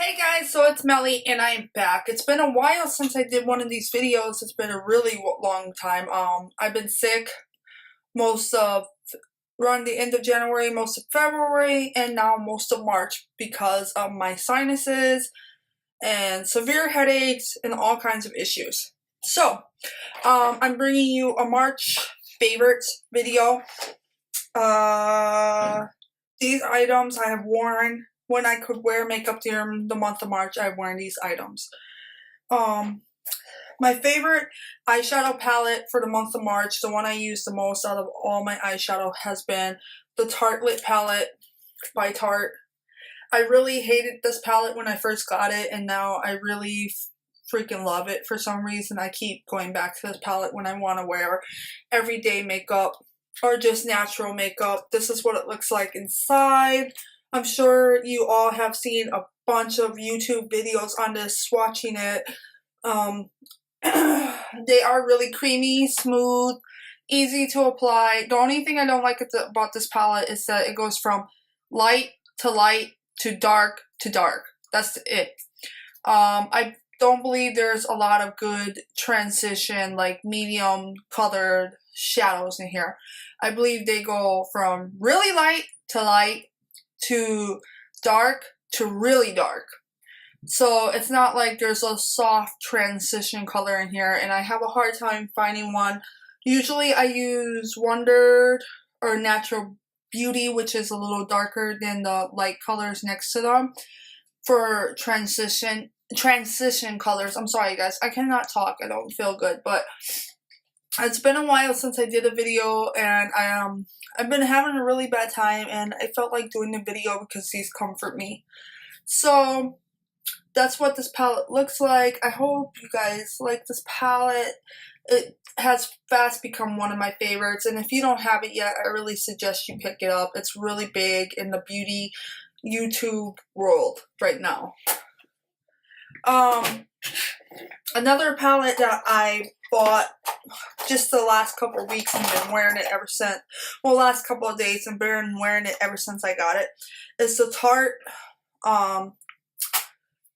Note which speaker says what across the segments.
Speaker 1: Hey guys, so it's Melly and I'm back. It's been a while since I did one of these videos. It's been a really long time. I've been sick most of around the end of January, most of February, and now most of March because of my sinuses and severe headaches and all kinds of issues. So, I'm bringing you a March favorites video. These items I have worn when I could wear makeup during the month of March. I've worn these items. My favorite eyeshadow palette for the month of March, the one I use the most out of all my eyeshadow, has been the Tarte Lip Palette by Tarte. I really hated this palette when I first got it, and now I really freaking love it. For some reason, I keep going back to this palette when I want to wear everyday makeup or just natural makeup. This is what it looks like inside. I'm sure you all have seen a bunch of YouTube videos on this, swatching it. They are really creamy, smooth, easy to apply. The only thing I don't like about this palette is that it goes from light to dark to dark. That's it. I don't believe there's a lot of good transition, like medium colored shadows in here. I believe they go from really light to dark to really dark. So it's not like there's a soft transition color in here, and I have a hard time finding one. Usually I use Wondered or Natural Beauty, which is a little darker than the light colors next to them, for transition colors. I'm sorry guys, I cannot talk, I don't feel good, but it's been a while since I did a video, and I've been having a really bad time, and I felt like doing the video because these comfort me. So that's what this palette looks like. I hope you guys like this palette. It has fast become one of my favorites, and if you don't have it yet, I really suggest you pick it up. It's really big in the beauty YouTube world right now. Another palette that I bought just the last couple of weeks and been wearing it ever since, well, last couple of days and been wearing it ever since I got it, is the Tarte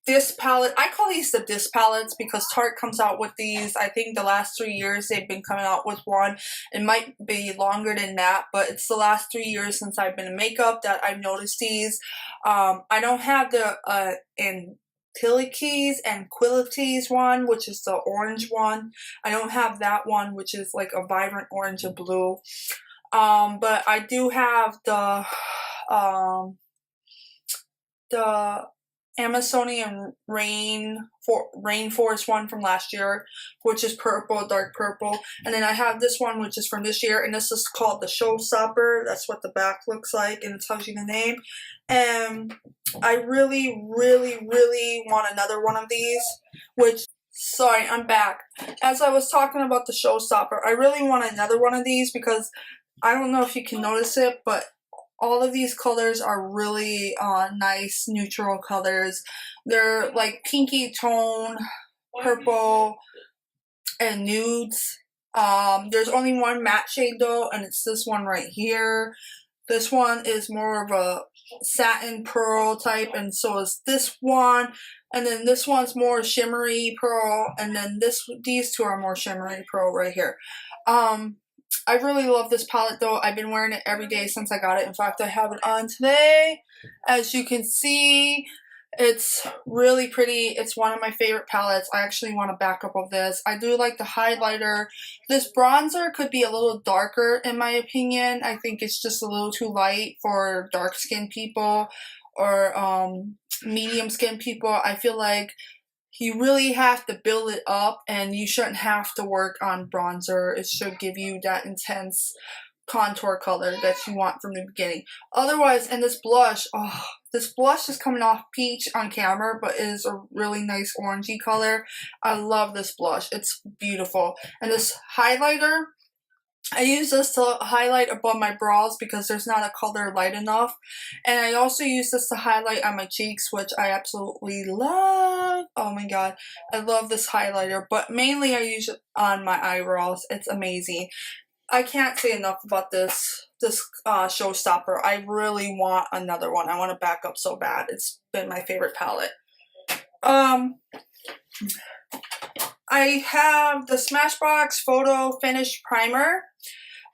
Speaker 1: Disc palette. I call these the disc palettes because Tarte comes out with these. I think the last 3 years they've been coming out with one. It might be longer than that, but it's the last 3 years since I've been in makeup that I've noticed these. I don't have the Antilokeys and Quilities one, which is the orange one. I don't have that one, which is like a vibrant orange and blue. But I do have the Amazonian Rainforest one from last year, which is purple, dark purple. And then I have this one, which is from this year, and this is called the Showstopper. That's what the back looks like, and it tells you the name. And I really want another one of these, which, sorry, I'm back. As I was talking about the Showstopper, I really want another one of these because I don't know if you can notice it, but all of these colors are really nice neutral colors. They're like pinky tone, purple, and nudes. There's only one matte shade though, and it's this one right here. This one is more of a satin pearl type, and so is this one. And then this one's more shimmery pearl, and then these two are more shimmery pearl right here. I really love this palette though. I've been wearing it every day since I got it. In fact, I have it on today. As you can see, it's really pretty. It's one of my favorite palettes. I actually want a backup of this. I do like the highlighter. This bronzer could be a little darker in my opinion. I think it's just a little too light for dark skinned people or medium skinned people. I feel like you really have to build it up, and you shouldn't have to work on bronzer. It should give you that intense contour color that you want from the beginning. Otherwise, and this blush is coming off peach on camera, but it is a really nice orangey color. I love this blush. It's beautiful. And this highlighter, I use this to highlight above my brows because there's not a color light enough. And I also use this to highlight on my cheeks, which I absolutely love. Oh my god, I love this highlighter. But mainly I use it on my eyebrows. It's amazing. I can't say enough about this Showstopper. I really want another one. I want to back up so bad. It's been my favorite palette. I have the Smashbox Photo Finish Primer.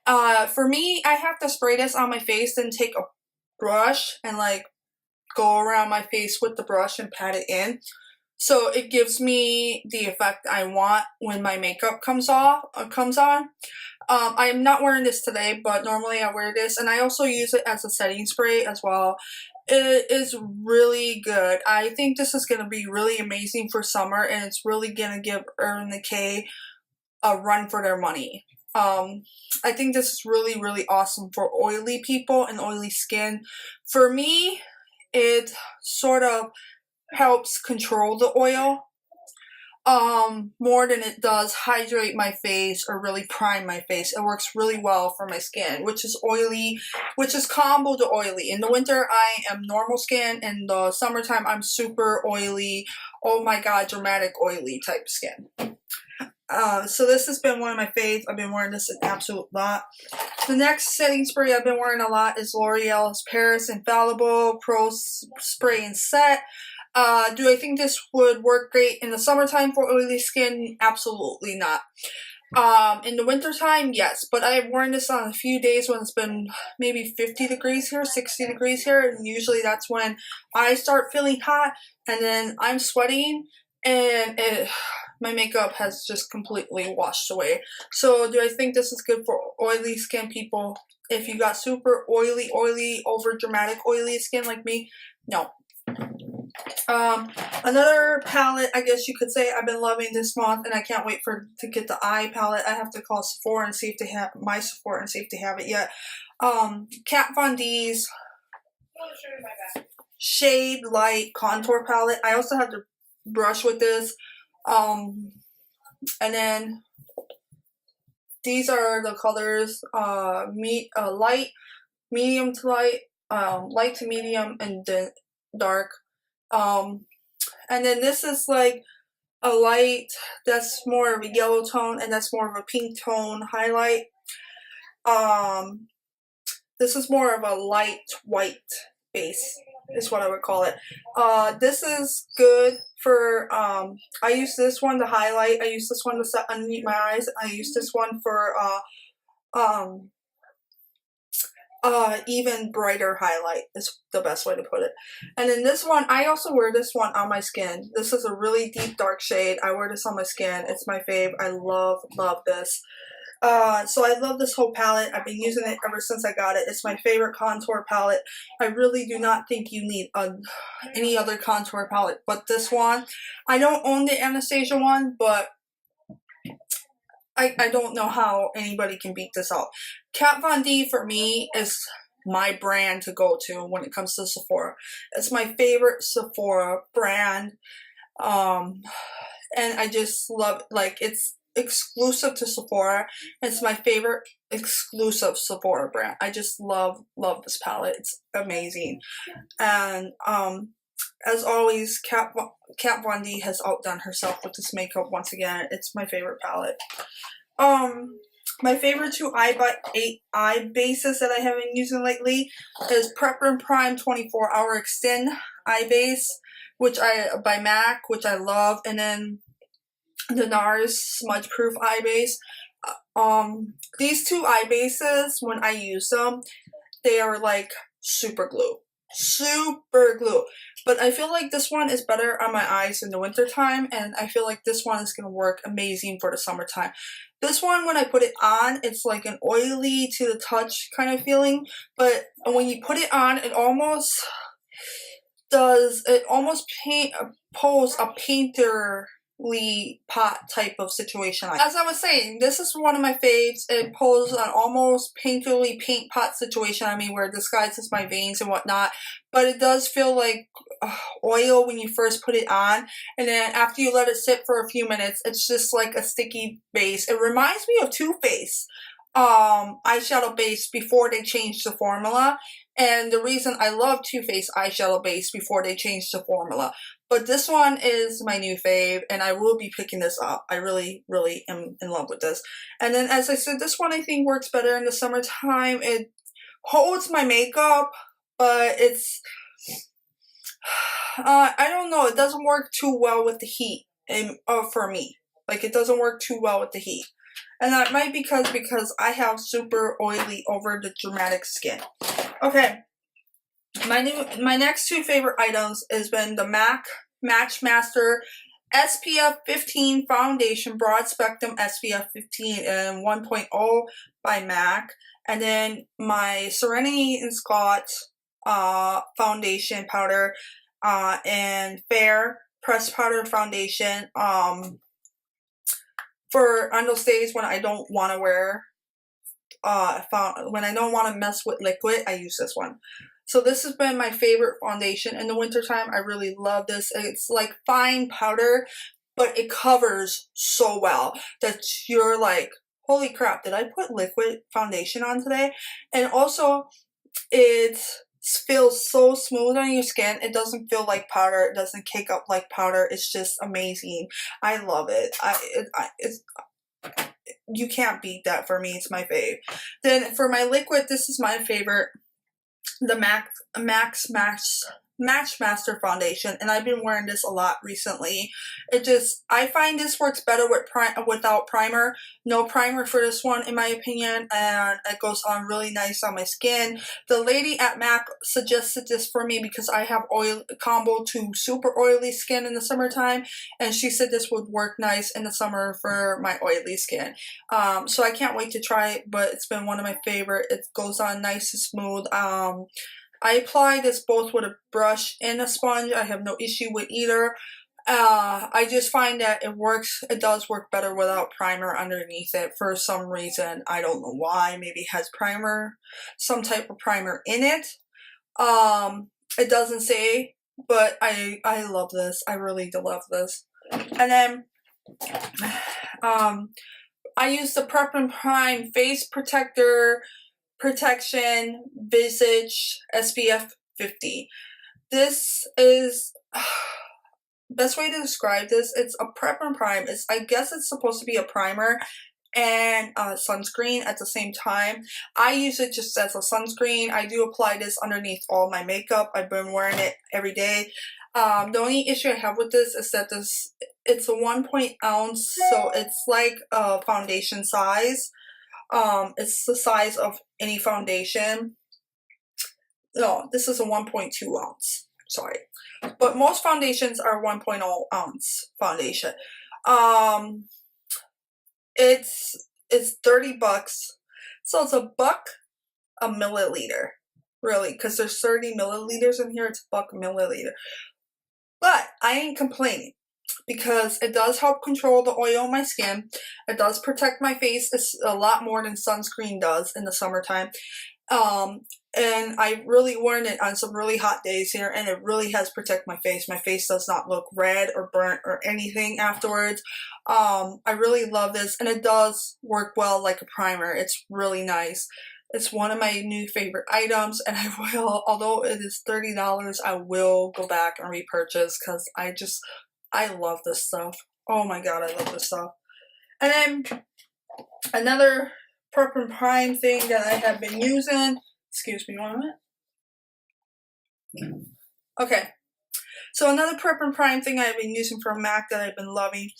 Speaker 1: For me, I have to spray this on my face, then take a brush and like go around my face with the brush and pat it in. So it gives me the effect I want when my makeup comes on. I am not wearing this today, but normally I wear this, and I also use it as a setting spray as well. It is really good. I think this is going to be really amazing for summer, and it's really going to give Urban Decay a run for their money. I think this is really, really awesome for oily people and oily skin. For me, it sort of helps control the oil more than it does hydrate my face or really prime my face. It works really well for my skin, which is oily, which is combo to oily. In the winter, I am normal skin. In the summertime, I'm super oily. Oh my god, dramatic oily type skin. So this has been one of my faves. I've been wearing this an absolute lot. The next setting spray I've been wearing a lot is L'Oreal's Paris Infallible Pro Spray and Set. Do I think this would work great in the summertime for oily skin? Absolutely not. In the wintertime, yes, but I've worn this on a few days when it's been maybe 50 degrees here, 60 degrees here, and usually that's when I start feeling hot, and then I'm sweating, and my makeup has just completely washed away. So do I think this is good for oily skin people? If you got super oily, over dramatic oily skin like me, no. Another palette, I guess you could say I've been loving this month, and I can't wait to get the eye palette. I have to call Sephora and see if they have my Sephora and see if they have it yet. Kat Von D's Shade Light Contour Palette. I also have to brush with this. And then these are the colors, light, medium to light, light to medium, and then dark. And then this is like a light that's more of a yellow tone, and that's more of a pink tone highlight. This is more of a light white base is what I would call it. This is good for, I use this one to highlight. I use this one to set underneath my eyes. I use this one for, even brighter highlight is the best way to put it. And then this one, I also wear this one on my skin. This is a really deep dark shade. I wear this on my skin. It's my fave. I love this. So I love this whole palette. I've been using it ever since I got it. It's my favorite contour palette. I really do not think you need any other contour palette but this one. I don't own the Anastasia one, but I don't know how anybody can beat this out. Kat Von D for me is my brand to go to when it comes to Sephora. It's my favorite Sephora brand. And I just love, like, it's exclusive to Sephora. It's my favorite exclusive Sephora brand. I just love this palette. It's amazing. And as always, Kat Von D has outdone herself with this makeup once again. It's my favorite palette. My favorite two eye bases that I have been using lately is Prep and Prime 24 Hour Extend Eye Base, by MAC, which I love, and then the NARS Smudge Proof Eye Base. These two eye bases, when I use them, they are like super glue. But I feel like this one is better on my eyes in the winter time, and I feel like this one is going to work amazing for the summertime. This one, when I put it on, it's like an oily to the touch kind of feeling, but when you put it on, it almost pose a painterly pot type of situation. As I was saying, this is one of my faves. It poses an almost painterly paint pot situation. I mean, where it disguises my veins and whatnot, but it does feel like oil when you first put it on, and then after you let it sit for a few minutes, it's just like a sticky base. It reminds me of Too Faced eyeshadow base before they changed the formula, and the reason I love Too Faced eyeshadow base before they changed the formula. But this one is my new fave, and I will be picking this up. I really am in love with this. And then, as I said, this one I think works better in the summertime. It holds my makeup, but I don't know. It doesn't work too well with the heat, and for me, like it doesn't work too well with the heat, and that might be because I have super oily over the dramatic skin. Okay, my next two favorite items has been the MAC Match Master SPF 15 foundation, broad spectrum SPF 15 and 1.0 by MAC, and then my Serenity and Scott foundation powder and Fair pressed powder foundation for on those days when I don't want to wear when I don't want to mess with liquid, I use this one. So this has been my favorite foundation in the wintertime. I really love this. It's like fine powder, but it covers so well that you're like, holy crap, did I put liquid foundation on today? And also, it feels so smooth on your skin. It doesn't feel like powder. It doesn't cake up like powder. It's just amazing. I love it. You can't beat that for me. It's my fave. Then for my liquid, this is my favorite. The Match Master foundation, and I've been wearing this a lot recently. I find this works better with without primer. No primer for this one, in my opinion, and it goes on really nice on my skin. The lady at MAC suggested this for me because I have oil combo to super oily skin in the summertime, and she said this would work nice in the summer for my oily skin. So I can't wait to try it, but it's been one of my favorite. It goes on nice and smooth. I apply this both with a brush and a sponge. I have no issue with either. I just find that it does work better without primer underneath it for some reason. I don't know why. Maybe it has some type of primer in it. It doesn't say, but I love this. I really do love this. And then, I use the Prep and Prime Face Protection Visage SPF 50. This is best way to describe this. It's a prep and prime. I guess it's supposed to be a primer and sunscreen at the same time. I use it just as a sunscreen. I do apply this underneath all my makeup. I've been wearing it every day. The only issue I have with this is that it's a 1 ounce, so it's like a foundation size. It's the size of any foundation. No, this is a 1.2 ounce. Sorry. But most foundations are 1.0 ounce foundation. It's $30. So it's $1 a milliliter. Really, because there's 30 milliliters in here, it's $1 a milliliter. But I ain't complaining, because it does help control the oil on my skin. It does protect my face a lot more than sunscreen does in the summertime. And I really worn it on some really hot days here, and it really has protected my face. My face does not look red or burnt or anything afterwards. I really love this, and it does work well like a primer. It's really nice. It's one of my new favorite items, and I will, although it is $30, I will go back and repurchase because I love this stuff. Oh my god, I love this stuff. And then another Prep and Prime thing that I have been using. Excuse me 1 minute. Okay. So another Prep and Prime thing I've been using from MAC that I've been loving.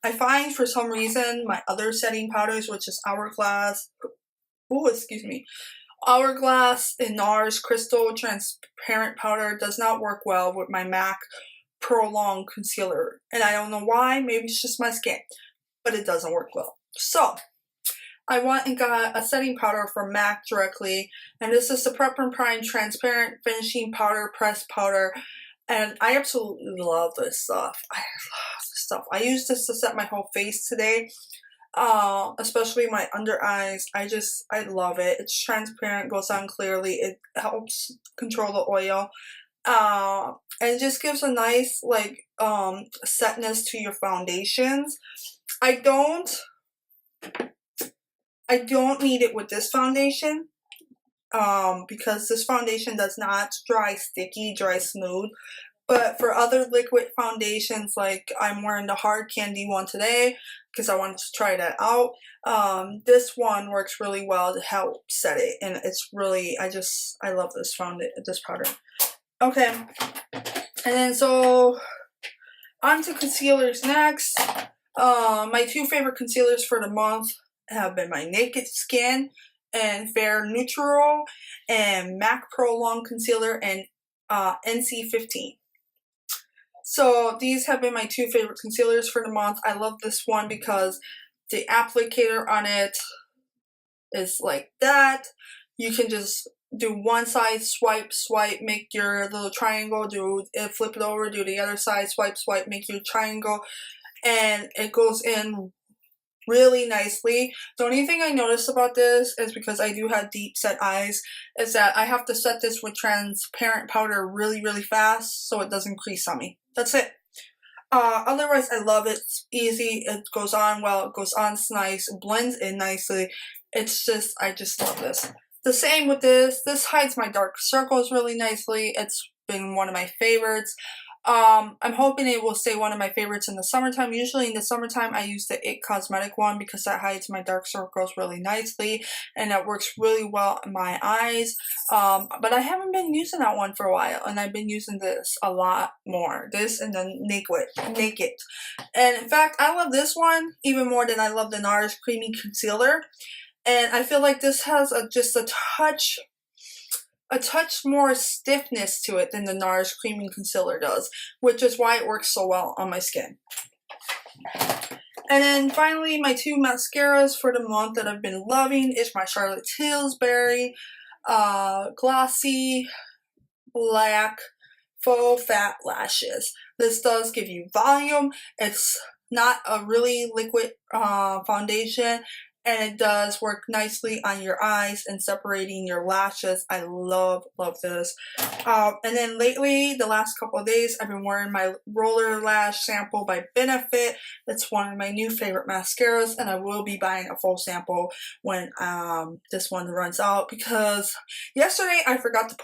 Speaker 1: I find for some reason my other setting powders, which is Hourglass. Oh, excuse me. Hourglass and NARS Crystal Transparent Powder does not work well with my MAC Prolonged Concealer. And I don't know why. Maybe it's just my skin. But it doesn't work well. So, I went and got a setting powder from MAC directly. And this is the Prep and Prime Transparent Finishing Powder Pressed Powder. And I absolutely love this stuff. I love this stuff. I used this to set my whole face today. Especially my under eyes. I love it. It's transparent, goes on clearly. It helps control the oil. And it just gives a nice, like, setness to your foundations. I don't need it with this foundation. Because this foundation does not dry sticky, dry smooth. But for other liquid foundations, like I'm wearing the hard candy one today because I wanted to try that out. This one works really well to help set it, and it's really I love this powder. Okay. And then so on to concealers next. My two favorite concealers for the month have been my Naked Skin and Fair Neutral and MAC Pro Long Concealer and NC15. So these have been my two favorite concealers for the month. I love this one because the applicator on it is like that. You can just do one side, swipe, swipe, make your little triangle, flip it over, do the other side, swipe, swipe, make your triangle, and it goes in really nicely. The only thing I noticed about this is because I do have deep set eyes, is that I have to set this with transparent powder really, really fast so it doesn't crease on me. That's it. Otherwise, I love it. It's easy. It goes on well. It goes on. It's nice. It blends in nicely. It's just, I just love this. The same with this. This hides my dark circles really nicely. It's been one of my favorites. I'm hoping it will stay one of my favorites in the summertime. Usually in the summertime, I use the IT Cosmetic one because that hides my dark circles really nicely and that works really well in my eyes. But I haven't been using that one for a while, and I've been using this a lot more. This and then Naked. And in fact, I love this one even more than I love the NARS Creamy Concealer. And I feel like this has just a touch more stiffness to it than the NARS Creamy Concealer does, which is why it works so well on my skin. And then finally, my two mascaras for the month that I've been loving is my Charlotte Tilbury Glossy Black Faux Fat Lashes. This does give you volume. It's not a really liquid foundation, and it does work nicely on your eyes and separating your lashes. I love this. And then lately, the last couple of days, I've been wearing my Roller Lash sample by Benefit. It's one of my new favorite mascaras, and I will be buying a full sample when this one runs out, because yesterday I forgot to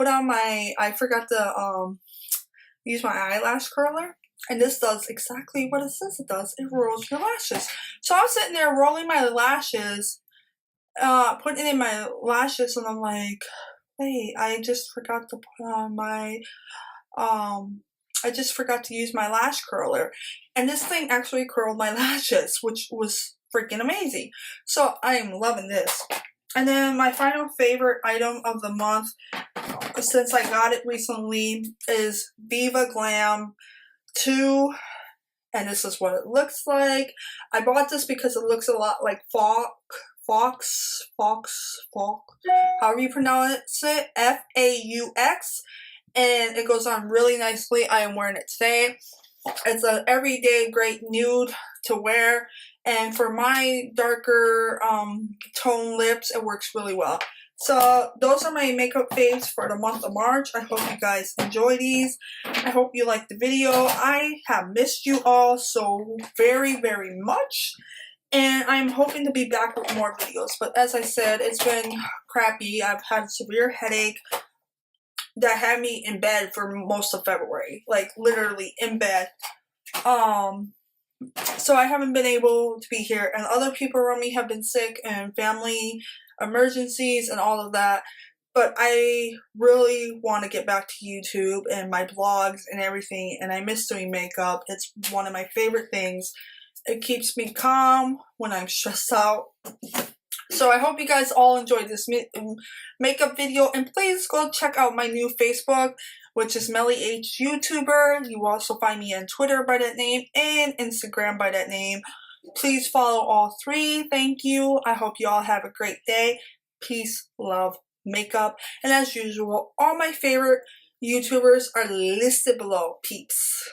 Speaker 1: use my eyelash curler. And this does exactly what it says it does. It rolls your lashes. So I'm sitting there rolling my lashes, putting in my lashes, and I'm like, wait, I just forgot to put on my, I just forgot to use my lash curler. And this thing actually curled my lashes, which was freaking amazing. So I am loving this. And then my final favorite item of the month, since I got it recently, is Viva Glam 2, and this is what it looks like. I bought this because it looks a lot like Fox, however you pronounce it, F-A-U-X, and it goes on really nicely. I am wearing it today. It's an everyday great nude to wear, and for my darker tone lips, it works really well. So those are my makeup faves for the month of March. I hope you guys enjoy these. I hope you liked the video. I have missed you all so very, very much. And I'm hoping to be back with more videos. But as I said, it's been crappy. I've had a severe headache that had me in bed for most of February. Like literally in bed. So I haven't been able to be here. And other people around me have been sick and family emergencies and all of that, but I really want to get back to YouTube and my blogs and everything, and I miss doing makeup. It's one of my favorite things. It keeps me calm when I'm stressed out. So I hope you guys all enjoyed this makeup video, and please go check out my new Facebook, which is Melly H YouTuber. You will also find me on Twitter by that name and Instagram by that name. Please follow all three. Thank you. I hope you all have a great day. Peace, love, makeup. And as usual, all my favorite YouTubers are listed below, peeps.